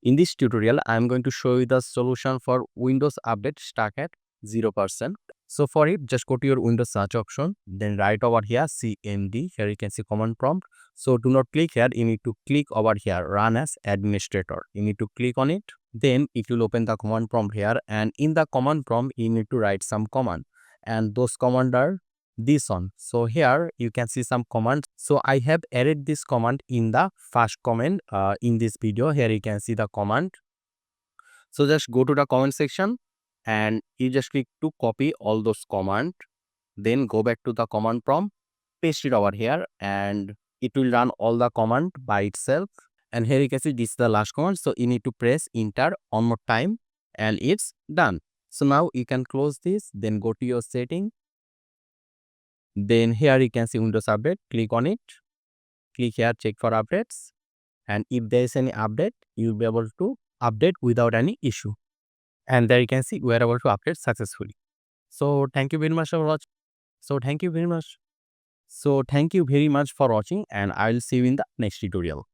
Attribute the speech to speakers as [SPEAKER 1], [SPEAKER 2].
[SPEAKER 1] In this tutorial, I am going to show you the solution for Windows Update stuck at 0%. So for it, just go to your Windows search option, then right over here CMD. Here you can see command prompt. So do not click here. You need to click over here, run as administrator. You need to click on it. Then it will open the command prompt here, and in the command prompt, you need to write some command, and those commands are this one. So here you can see some commands. So I have added this command in the first comment in this video. Here you can see the command. So just go to the comment section and you just click to copy all those commands. Then go back to the command prompt, paste it over here, and it will run all the command by itself. And here you can see this is the last command. So you need to press enter one more time and it's done. So now you can close this, then go to your setting. Then here you can see Windows Update, click on it, click here, check for updates. And if there is any update, you'll be able to update without any issue. And there you can see we are able to update successfully. So thank you very much for watching. Thank you very much for watching, and I will see you in the next tutorial.